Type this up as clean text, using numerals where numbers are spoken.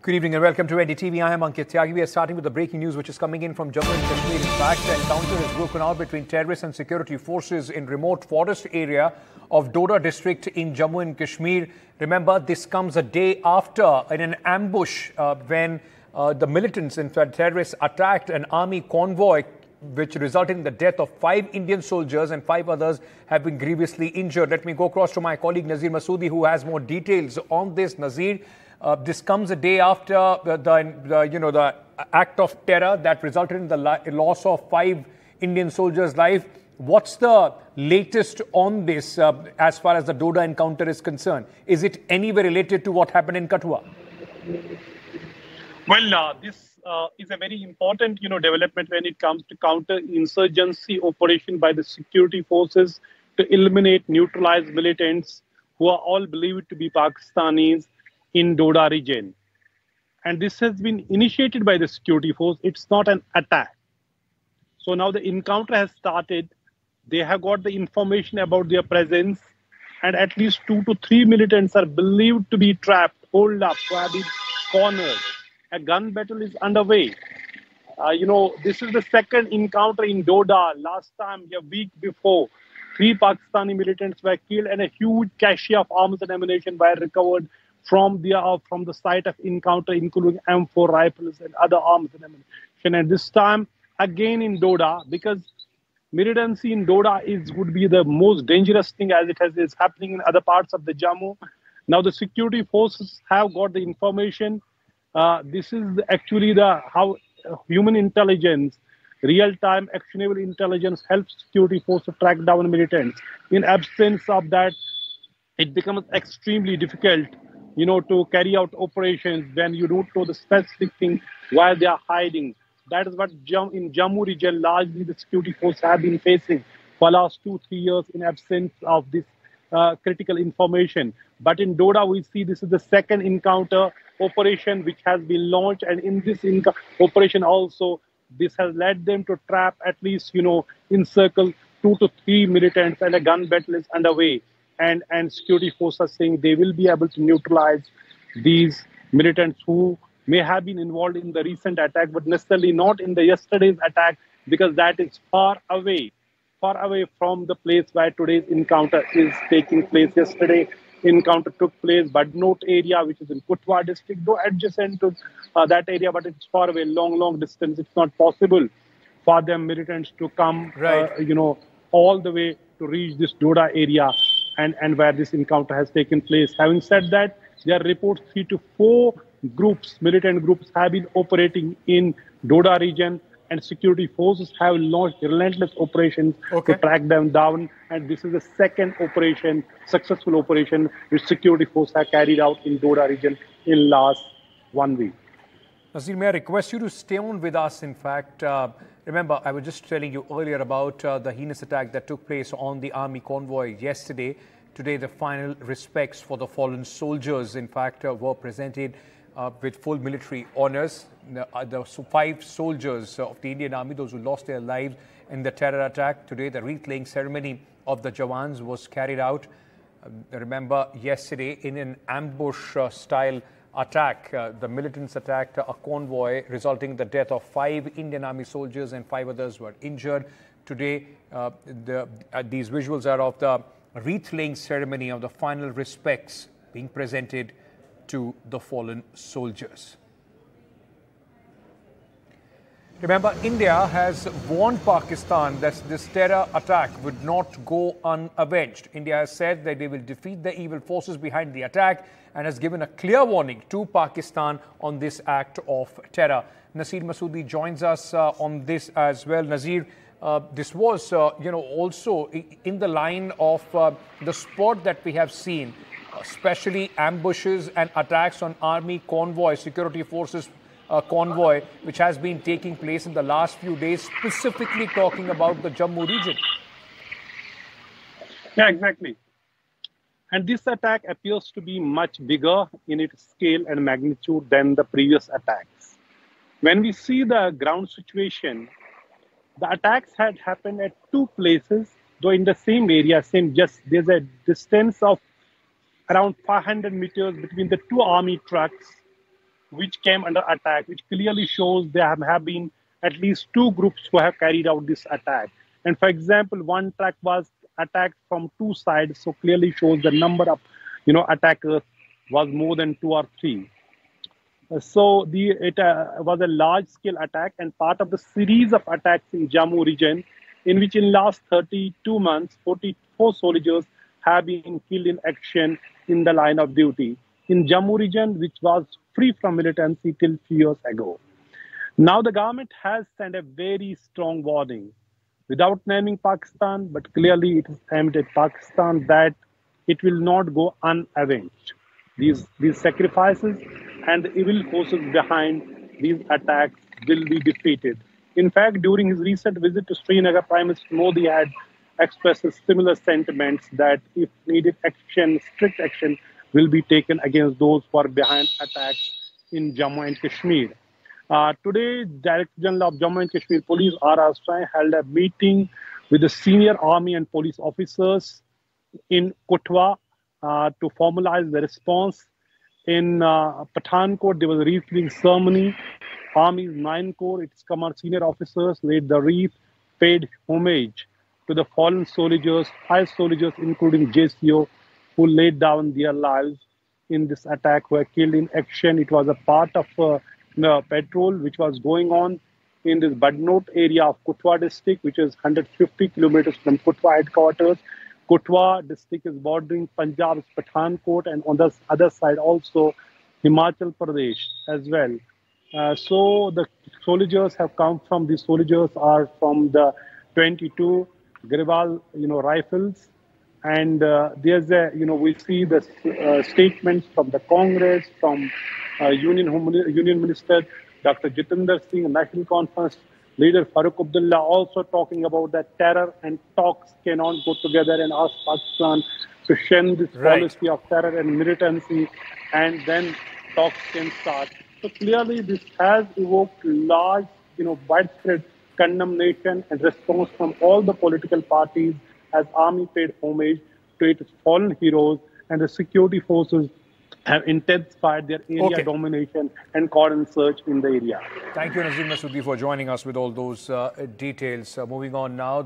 Good evening and welcome to NDTV. I am Ankit Tyagi. We are starting with the breaking news which is coming in from Jammu and Kashmir. In fact, the encounter has broken out between terrorists and security forces in remote forest area of Doda district in Jammu and Kashmir. Remember, this comes a day after in an ambush when the militants, in fact terrorists, attacked an army convoy which resulted in the death of 5 Indian soldiers and 5 others have been grievously injured. Let me go across to my colleague Nazir Masoodi who has more details on this. Nazir, this comes a day after the act of terror that resulted in the loss of 5 Indian soldiers' life. What's the latest on this as far as the Doda encounter is concerned? Is it anywhere related to what happened in Kathua? Well, this is a very important, development when it comes to counter-insurgency operation by the security forces to eliminate, neutralize militants who are all believed to be Pakistanis in Doda region. And this has been initiated by the security force. It's not an attack. So now the encounter has started. They have got the information about their presence, and at least 2 to 3 militants are believed to be trapped, holed up, probably cornered. A gun battle is underway. This is the second encounter in Doda. Last time, a week before, 3 Pakistani militants were killed and a huge cache of arms and ammunition were recovered from the site of encounter, including M4 rifles and other arms and ammunition. And this time, again in Doda, because militancy in Doda would be the most dangerous thing as it is happening in other parts of the Jammu. Now the security forces have got the information. This is actually how human intelligence, real-time actionable intelligence helps security forces to track down militants. In absence of that, it becomes extremely difficult to carry out operations when you don't know the specific thing where they are hiding. That is what in Jammu region, largely the security forces have been facing for the last 2-3 years in absence of this critical information. But in Doda, we see this is the second encounter operation which has been launched. And in this operation also, this has led them to trap at least, encircle 2 to 3 militants, and a gun battle is underway. And security forces are saying they will be able to neutralize these militants who may have been involved in the recent attack, but necessarily not in the yesterday's attack, because that is far away from the place where today's encounter is taking place. Yesterday, encounter took place, Badnote area, which is in Kathua district, though adjacent to that area, but it's far away, long distance. It's not possible for them militants to come, all the way to reach this Doda area and where this encounter has taken place. Having said that, there are reports 3 to 4 militant groups have been operating in Doda region, and security forces have launched relentless operations to track them down. And this is the second successful operation, which security forces have carried out in Doda region in last 1 week. Nazir, may I request you to stay on with us? In fact, remember, I was just telling you earlier about the heinous attack that took place on the army convoy yesterday. Today, the final respects for the fallen soldiers, in fact, were presented with full military honors. The 5 soldiers of the Indian Army, those who lost their lives in the terror attack, today the wreath-laying ceremony of the Jawans was carried out. Remember, yesterday in an ambush-style attack, the militants attacked a convoy, resulting in the death of 5 Indian Army soldiers and 5 others were injured. Today, these visuals are of the wreath-laying ceremony of the final respects being presented to the fallen soldiers. Remember, India has warned Pakistan that this terror attack would not go unavenged. India has said that they will defeat the evil forces behind the attack and has given a clear warning to Pakistan on this act of terror. Nazir Masoodi joins us on this as well. Nazir, this was, also in the line of the sport that we have seen, especially ambushes and attacks on army convoy, security forces convoy, which has been taking place in the last few days, specifically talking about the Jammu region. Yeah, exactly. And this attack appears to be much bigger in its scale and magnitude than the previous attacks. When we see the ground situation, the attacks had happened at 2 places, though in the same area, there's a distance of around 500 meters between the two army trucks which came under attack, which clearly shows there have been at least two groups who have carried out this attack. And for example, one truck was attacked from two sides, so clearly shows the number of attackers was more than two or three. So it was a large-scale attack and part of the series of attacks in Jammu region, in which in last 32 months, 44 soldiers have been killed in action in the line of duty in Jammu region, which was free from militancy till few years ago. Now the government has sent a very strong warning, without naming Pakistan, but clearly it is aimed at Pakistan that it will not go unavenged. These sacrifices and the evil forces behind these attacks will be defeated. In fact, during his recent visit to Srinagar, Prime Minister Modi had expressed similar sentiments that if needed action, strict action will be taken against those who are behind attacks in Jammu and Kashmir. Today, Director General of Jammu and Kashmir Police R.R. Sai held a meeting with the senior army and police officers in Kutwa to formalize the response. In Pathankot, there was a wreath-laying ceremony. Army's 9 Corps, its senior officers laid the wreath, paid homage to the fallen soldiers, 5 soldiers, including JCO, who laid down their lives in this attack, were killed in action. It was a part of patrol which was going on in this Badnot area of Kutwa district, which is 150 kilometers from Kutwa headquarters. Kutwa district is bordering Punjab's Pathankot, and on the other side also Himachal Pradesh as well. So the soldiers have come from, these soldiers are from the 22 Grewal, rifles. And there's we see the statements from the Congress, from Union Minister Dr. Jitendra Singh, National Conference Leader Farooq Abdullah, also talking about that terror and talks cannot go together, and ask Pakistan to shed this policy of terror and militancy, and then talks can start. So clearly this has evoked large, widespread condemnation and response from all the political parties, as army paid homage to its fallen heroes, and the security forces have intensified their area domination and cordon search in the area. Thank you, Nazim Masoodi, for joining us with all those details. Moving on now.